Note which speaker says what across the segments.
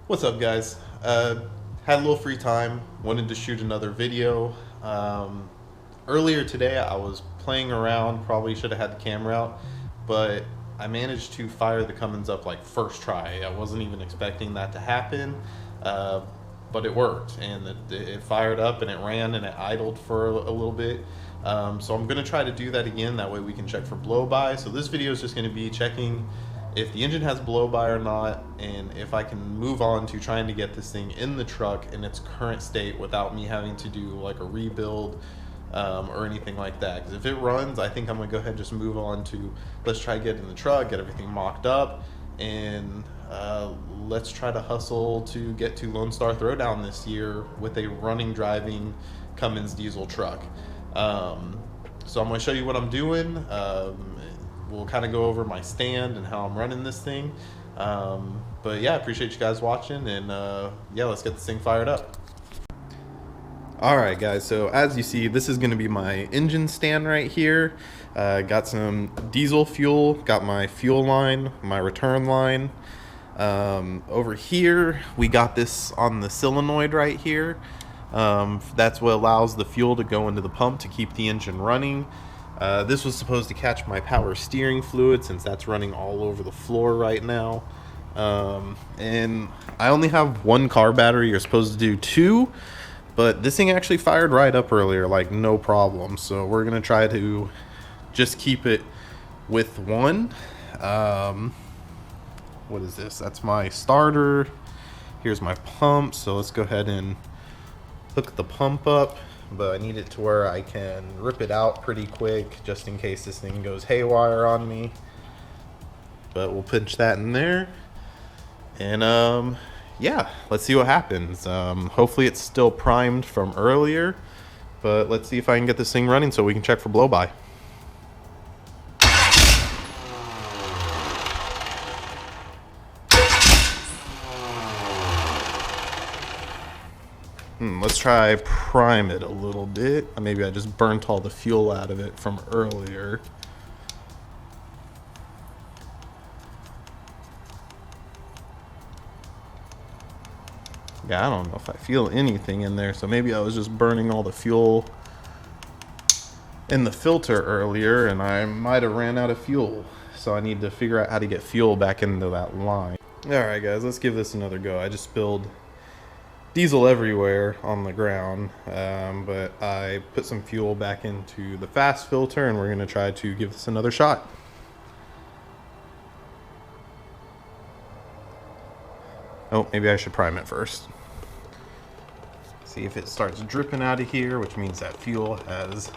Speaker 1: What's up, guys? Had a little free time, wanted to shoot another video. Earlier today, I was playing around, probably should have had the camera out, but I managed to fire the Cummins up like first try. I wasn't even expecting that to happen, but it worked, and it fired up and it ran and it idled for a little bit. So I'm going to try to do that again, that way we can check for blow-by. So this video is just going to be checking if the engine has blow-by or not, and if I can move on to trying to get this thing in the truck in its current state without me having to do like a rebuild or anything like that. Because if it runs, I think I'm gonna go ahead and just move on to let's try to get in the truck, get everything mocked up, and let's try to hustle to get to Lone Star Throwdown this year with a running, driving Cummins diesel truck. So I'm gonna show you what I'm doing. We'll kind of go over my stand and how I'm running this thing. But yeah, I appreciate you guys watching, and yeah, let's get this thing fired up. All right, guys, so as you see, this is going to be my engine stand right here. Got some diesel fuel, got my fuel line, my return line. Over here, we got this on the solenoid right here. That's what allows the fuel to go into the pump to keep the engine running. This was supposed to catch my power steering fluid, since that's running all over the floor right now. And I only have one car battery. You're supposed to do two, but this thing actually fired right up earlier, like no problem. So we're gonna try to just keep it with one. What is this? That's my starter. Here's my pump. So let's go ahead and hook the pump up, but I need it to where I can rip it out pretty quick just in case this thing goes haywire on me. But we'll pinch that in there, and yeah, let's see what happens. Hopefully it's still primed from earlier, but let's see if I can get this thing running so we can check for blow-by. Let's try prime it a little bit. Maybe I just burnt all the fuel out of it from earlier. Yeah, I don't know if I feel anything in there, so maybe I was just burning all the fuel in the filter earlier, and I might have ran out of fuel. So I need to figure out how to get fuel back into that line. Alright guys, let's give this another go. I just spilled diesel everywhere on the ground, but I put some fuel back into the fast filter, and we're going to try to give this another shot. Oh, maybe I should prime it first. See if it starts dripping out of here, which means that fuel has...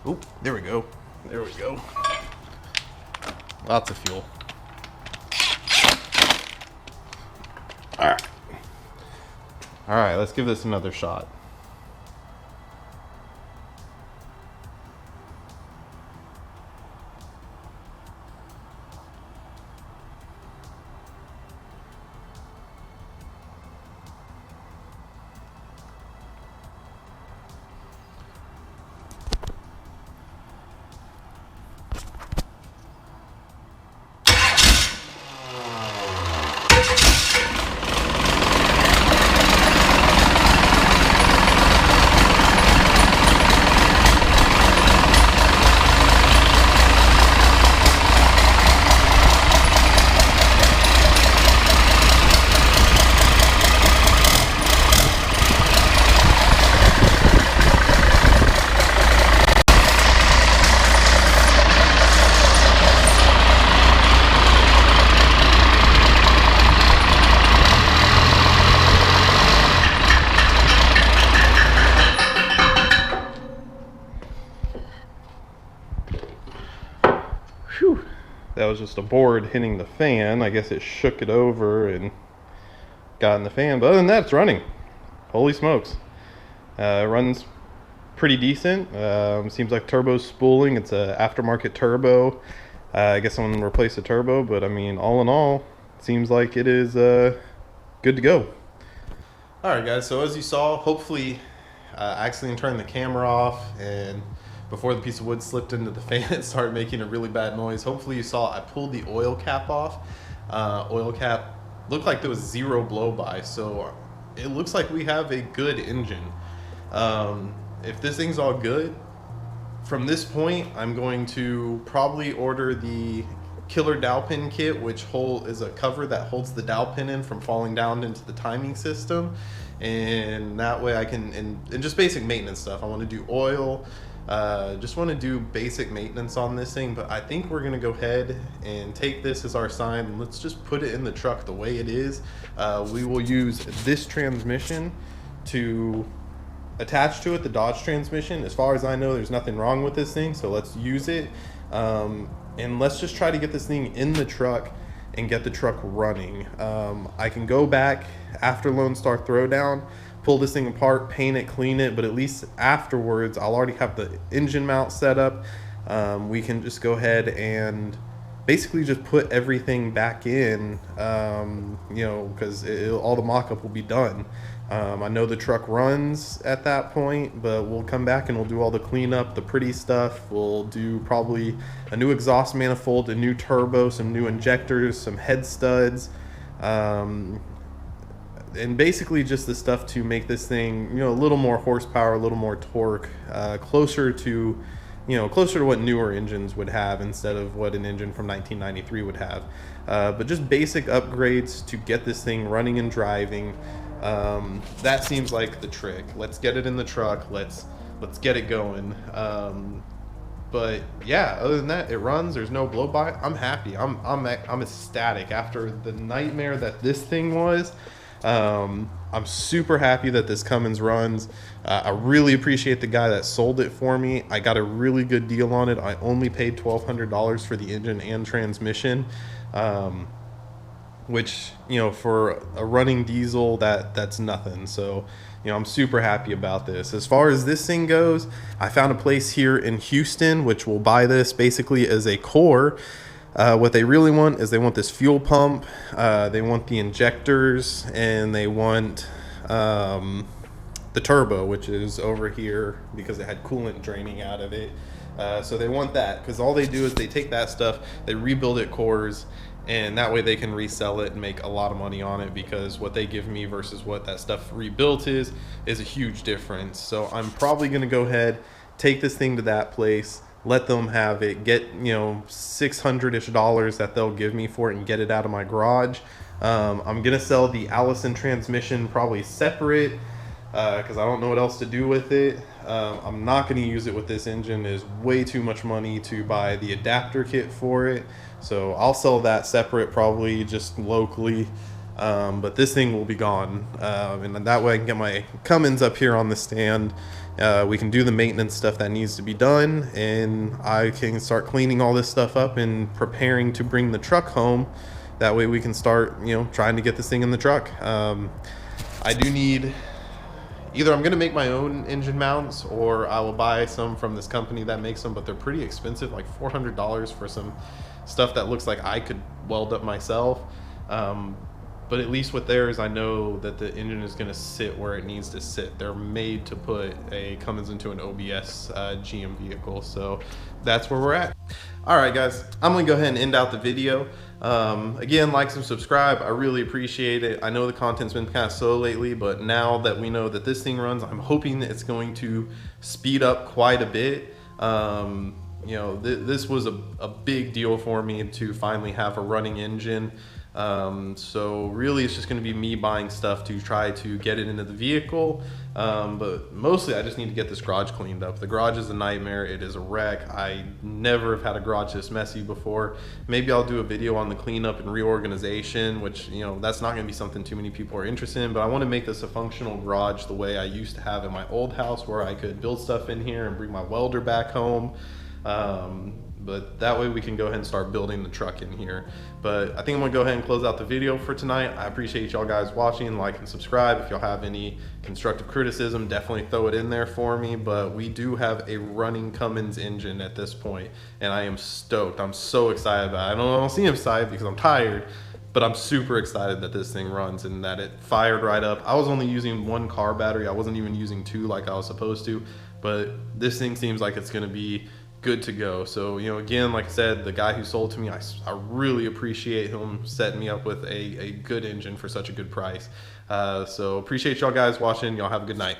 Speaker 1: Oh, there we go. There we go. Lots of fuel. Alright. Alright, let's give this another shot. Whew. That was just a board hitting the fan. I guess it shook it over and got in the fan. But other than that, it's running. Holy smokes. It runs pretty decent. Seems like turbo's spooling. It's a aftermarket turbo. I guess someone replaced the turbo, but I mean, all in all, it seems like it is good to go. All right, guys. So as you saw, hopefully, I accidentally turned the camera off, and before the piece of wood slipped into the fan, it started making a really bad noise. Hopefully you saw I pulled the oil cap off. Oil cap looked like there was 0 blow by, so it looks like we have a good engine. If this thing's all good, from this point, I'm going to probably order the killer dowel pin kit, which is a cover that holds the dowel pin in from falling down into the timing system. And that way I can, and just basic maintenance stuff. I want to do oil, just want to do basic maintenance on this thing. But I think we're going to go ahead and take this as our sign, and let's just put it in the truck the way it is. We will use this transmission to attach to it, the Dodge transmission. As far as I know, there's nothing wrong with this thing, so let's use it. And let's just try to get this thing in the truck and get the truck running. I can go back after Lone Star Throwdown, pull this thing apart, paint it, clean it, but at least afterwards I'll already have the engine mount set up. We can just go ahead and basically just put everything back in, you know, because all the mock-up will be done. I know the truck runs at that point, but we'll come back and we'll do all the cleanup, the pretty stuff. We'll do probably a new exhaust manifold, a new turbo, some new injectors, some head studs, and basically just the stuff to make this thing, you know, a little more horsepower, a little more torque, closer to what newer engines would have instead of what an engine from 1993 would have. But just basic upgrades to get this thing running and driving. That seems like the trick. Let's get it in the truck. Let's get it going. But yeah, other than that, it runs. There's no blow by. I'm happy. I'm ecstatic after the nightmare that this thing was. I'm super happy that this Cummins runs. I really appreciate the guy that sold it for me. I got a really good deal on it. I only paid $1,200 for the engine and transmission, which, you know, for a running diesel, that's nothing. So, you know, I'm super happy about this. As far as this thing goes, I found a place here in Houston which will buy this basically as a core. What they really want is they want this fuel pump, they want the injectors, and they want the turbo, which is over here because it had coolant draining out of it. So they want that, because all they do is they take that stuff, they rebuild it cores, and that way they can resell it and make a lot of money on it, because what they give me versus what that stuff rebuilt is a huge difference. So I'm probably going to go ahead, take this thing to that place, let them have it, get, you know, $600-ish that they'll give me for it, and get it out of my garage. I'm gonna sell the Allison transmission probably separate, because I don't know what else to do with it. I'm not going to use it with this engine. It's way too much money to buy the adapter kit for it, so I'll sell that separate, probably just locally. But this thing will be gone, and that way I can get my Cummins up here on the stand. We can do the maintenance stuff that needs to be done, and I can start cleaning all this stuff up and preparing to bring the truck home. That way we can start, you know, trying to get this thing in the truck. I do need, either I'm going to make my own engine mounts, or I will buy some from this company that makes them, but they're pretty expensive, like $400 for some stuff that looks like I could weld up myself. But at least with theirs, I know that the engine is going to sit where it needs to sit. They're made to put a Cummins into an OBS GM vehicle, so that's where we're at. All right, guys, I'm going to go ahead and end out the video. Again, like and subscribe. I really appreciate it. I know the content's been kind of slow lately, but now that we know that this thing runs, I'm hoping that it's going to speed up quite a bit. You know, this was a big deal for me to finally have a running engine. So really it's just going to be me buying stuff to try to get it into the vehicle, but mostly I just need to get this garage cleaned up. The garage is a nightmare. It is a wreck. I never have had a garage this messy before. Maybe I'll do a video on the cleanup and reorganization, which, you know, that's not going to be something too many people are interested in, but I want to make this a functional garage the way I used to have in my old house, where I could build stuff in here and bring my welder back home. But that way we can go ahead and start building the truck in here. But I think I'm gonna go ahead and close out the video for tonight. I appreciate y'all guys watching. Like and subscribe. If y'all have any constructive criticism, definitely throw it in there for me. But we do have a running Cummins engine at this point, and I am stoked. I'm so excited about it. I don't seem excited because I'm tired, but I'm super excited that this thing runs and that it fired right up. I was only using one car battery. I wasn't even using two like I was supposed to. but this thing seems like it's going to be good to go. So, you know, again, like I said, the guy who sold to me, I really appreciate him setting me up with a good engine for such a good price. So appreciate y'all guys watching. Y'all have a good night.